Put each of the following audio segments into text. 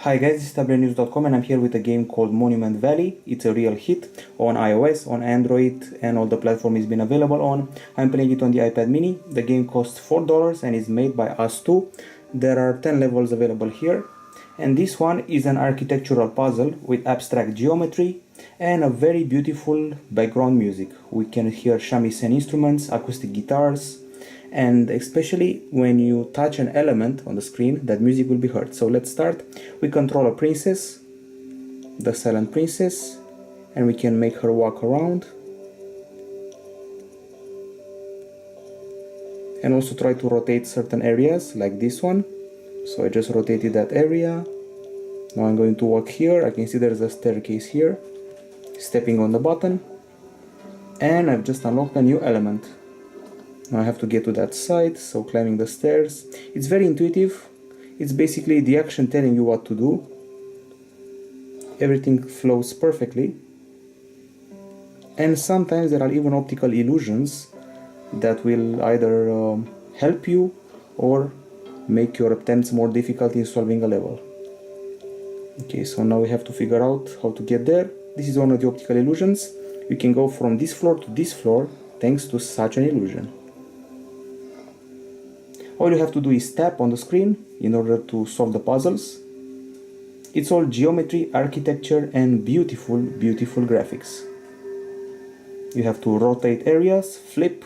Hi guys, this is Tablet-News.com and I'm here with a game called Monument Valley. It's a real hit on iOS, on Android, and all the platforms it's been available on. I'm playing it on the iPad mini. The game costs $4 and is made by us2. There are 10 levels available here. And this one is an architectural puzzle with abstract geometry and a very beautiful background music. We can hear shamisen instruments, acoustic guitars, and especially when you touch an element on the screen, that music will be heard. So let's start. We control a princess, the silent princess, and we can make her walk around and also try to rotate certain areas like this one. So I just rotated that area. Now I'm going to walk here. I can see there's a staircase here, stepping on the button, and I've just unlocked a new element. Now I have to get to that side, so climbing the stairs. It's very intuitive. It's basically the action telling you what to do. Everything flows perfectly. And sometimes there are even optical illusions that will either help you or make your attempts more difficult in solving a level. Okay, so now we have to figure out how to get there. This is one of the optical illusions. You can go from this floor to this floor thanks to such an illusion. All you have to do is tap on the screen in order to solve the puzzles. It's all geometry, architecture, and beautiful, beautiful graphics. You have to rotate areas, flip,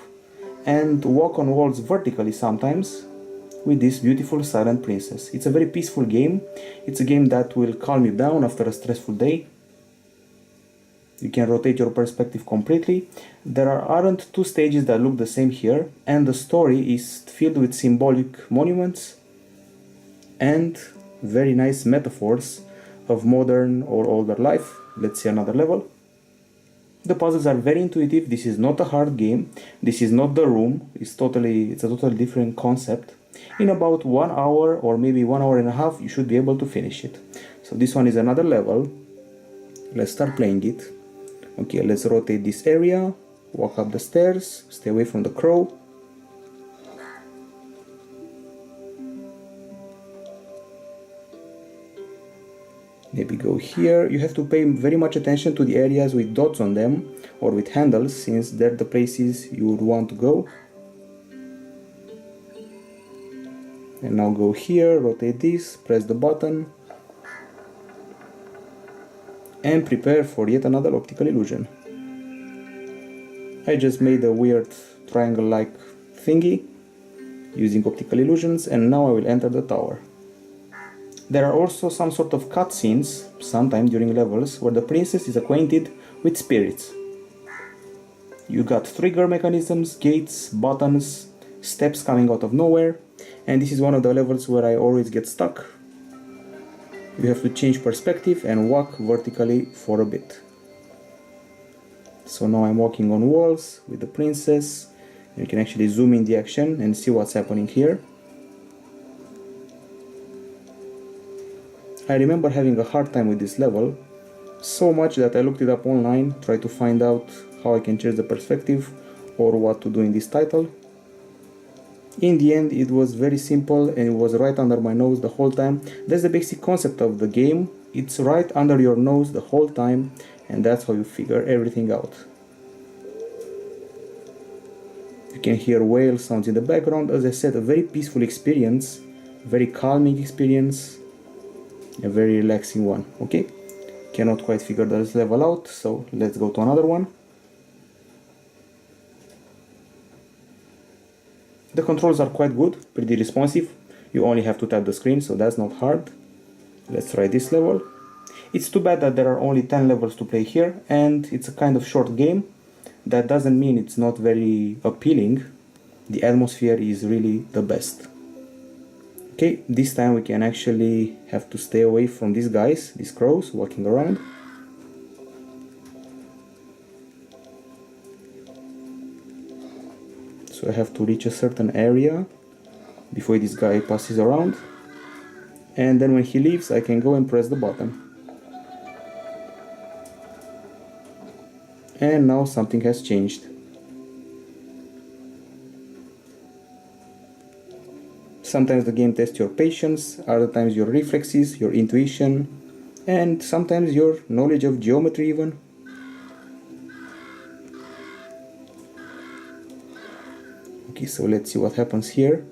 and walk on walls vertically sometimes with this beautiful silent princess. It's a very peaceful game. It's a game that will calm you down after a stressful day. You can rotate your perspective completely. There aren't two stages that look the same here, and the story is filled with symbolic monuments and very nice metaphors of modern or older life. Let's see another level. The puzzles are very intuitive. This is not a hard game. This is not The Room. It's a totally different concept. In about 1 hour or maybe 1 hour and a half, you should be able to finish it. So this one is another level. Let's start playing it. Okay, let's rotate this area, walk up the stairs, stay away from the crow. Maybe go here. You have to pay very much attention to the areas with dots on them or with handles, since they're the places you would want to go. And now go here, rotate this, press the button, and prepare for yet another optical illusion. I just made a weird triangle-like thingy using optical illusions, and now I will enter the tower. There are also some sort of cutscenes, sometime during levels, where the princess is acquainted with spirits. You got trigger mechanisms, gates, buttons, steps coming out of nowhere, and this is one of the levels where I always get stuck. You have to change perspective and walk vertically for a bit. So now I'm walking on walls with the princess. You can actually zoom in the action and see what's happening here. I remember having a hard time with this level, so much that I looked it up online, tried to find out how I can change the perspective or what to do in this title. In the end, it was very simple and it was right under my nose the whole time. That's the basic concept of the game. It's right under your nose the whole time, and that's how you figure everything out. You can hear whale sounds in the background. As I said, a very peaceful experience, very calming experience, a very relaxing one. Okay, cannot quite figure this level out, so let's go to another one. The controls are quite good, pretty responsive. You only have to tap the screen, so that's not hard. Let's try this level. It's too bad that there are only 10 levels to play here, and it's a kind of short game. That doesn't mean it's not very appealing. The atmosphere is really the best. Okay, this time we can actually have to stay away from these guys, these crows walking around. So I have to reach a certain area before this guy passes around, and then when he leaves I can go and press the button. And now something has changed. Sometimes the game tests your patience, other times your reflexes, your intuition, and sometimes your knowledge of geometry even. Okay, so let's see what happens here.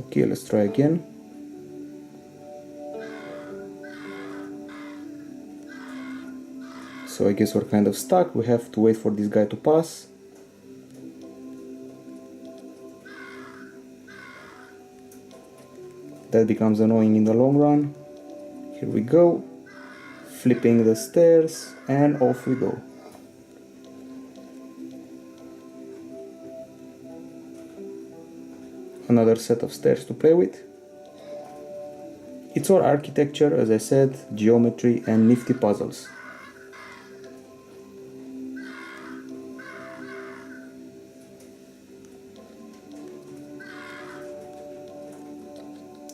Okay, let's try again. So I guess we're kind of stuck. We have to wait for this guy to pass. That becomes annoying in the long run. Here we go. Flipping the stairs and off we go. Another set of stairs to play with. It's all architecture, as I said, geometry and nifty puzzles.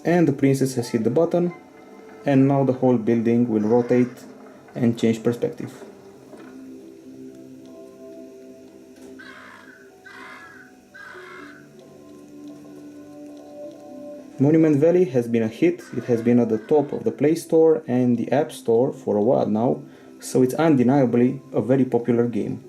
And the princess has hit the button, and now the whole building will rotate and change perspective. Monument Valley has been a hit. It has been at the top of the Play Store and the App Store for a while now, so it's undeniably a very popular game.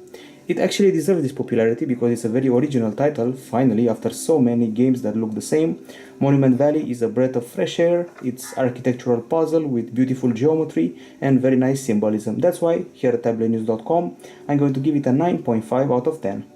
It actually deserves this popularity because it's a very original title. Finally, after so many games that look the same, Monument Valley is a breath of fresh air. It's architectural puzzle with beautiful geometry and very nice symbolism. That's why here at Tablet-News.com I'm going to give it a 9.5 out of 10.